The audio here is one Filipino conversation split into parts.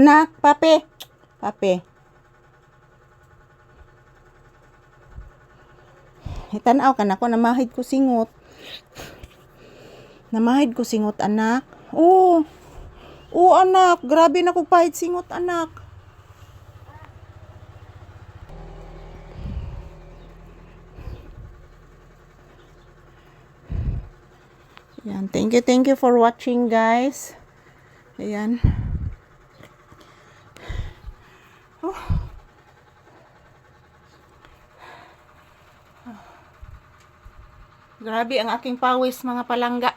Anak, papi. Papi. Hitanaw ka na ko, namahid ko singot. Namahid ko singot, anak. Oo. Oo, anak. Grabe na ko pahid singot, anak. Ayan. Thank you for watching, guys. Ayan. Oh. Grabe ang aking pawis, mga palangga.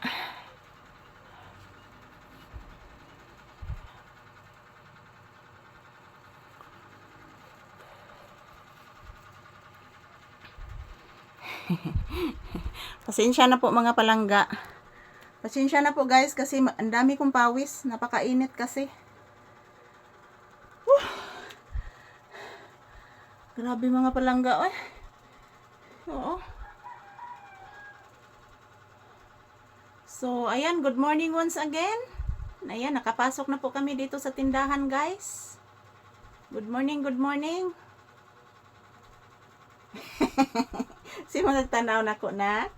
Pasensya na po, mga palangga. Pasensya na po, guys, kasi ang dami kong pawis. Napakainit kasi. Grabe, mga palangga. Oy. Oo. So, ayan, good morning once again. Ayan, nakapasok na po kami dito sa tindahan, guys. Good morning, good morning. Si mga tanaw na ko na.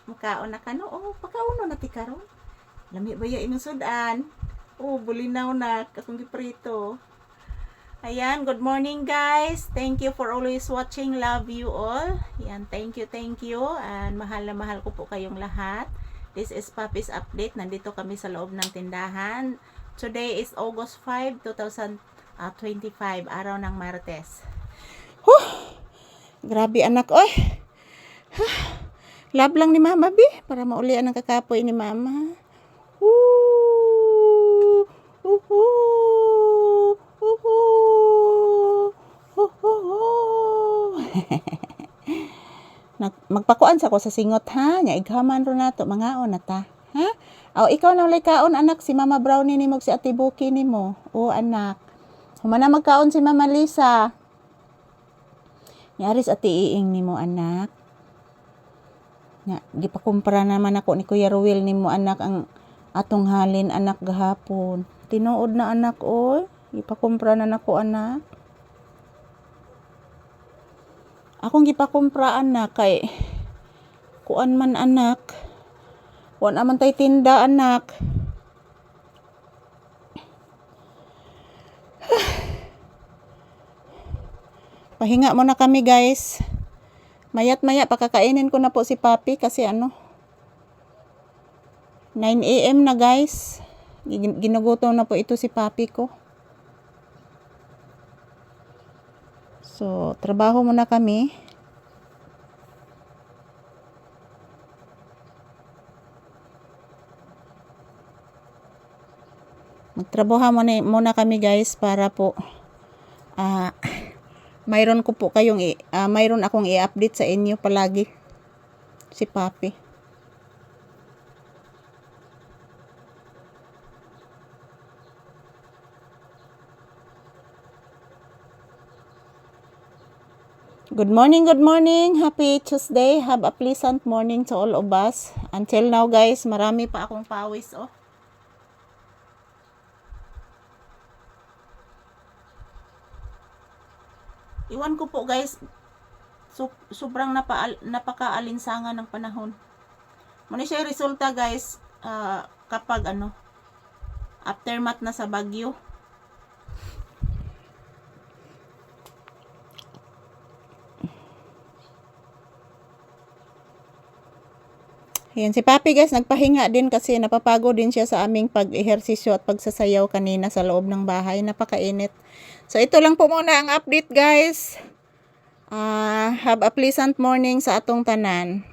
Makaon na ka, no? Oh, pagkauno na ti karon. Lami ba yung inusudan? Oh, bulinaw na. Akong giprito. Ayan, good morning, guys. Thank you for always watching. Love you all. Ayan, thank you. And mahal na mahal ko po kayong lahat. This is Papi's Update. Nandito kami sa loob ng tindahan. Today is August 5, 2025. Araw ng Martes. Grabe, anak. Oy. Love lang ni Mama, B. Para maulian ang kakapoy ni Mama. Magpakuan sa ko sa singot, ha? Nya ighaman ro nato, mga on na ta. Ha? Aw, ikaw na ulay kaon, anak. Si Mama Brownie ni mo, si Ate Buki ni mo. O, anak. Humana magkaon si Mama Lisa. Nyaris Ate Iing ni mo, anak. Nya, gipakumpra naman ako ni Kuya Ruel ni mo, anak, ang atong halin, anak, gahapon. Tinuod na, anak, oy. Gipakumpra na nako, anak. Akong gipakumpra, anak, kay kuan man, anak. Kuan aman tay tinda, anak. Pahinga muna kami, guys. Mayat-maya, pakakainin ko na po si Papi kasi 9 AM na, guys. Ginugutom na po ito si Papi ko. So, trabaho muna kami. Magtrabaho muna kami, guys, para po mayroon akong i-update sa inyo palagi si Papi. Good morning. Happy Tuesday. Have a pleasant morning to all of us. Until now, guys, marami pa akong pawis, oh. Iwan ko po, guys, sobrang napakaalinsangan ng panahon. Muna siya resulta, guys, kapag aftermath na sa bagyo. Ayan, si Papi, guys, nagpahinga din kasi napapagod din siya sa aming pag-ehersisyo at pagsasayaw kanina sa loob ng bahay. Napakainit. So, ito lang po muna ang update, guys. Have a pleasant morning sa atong tanan.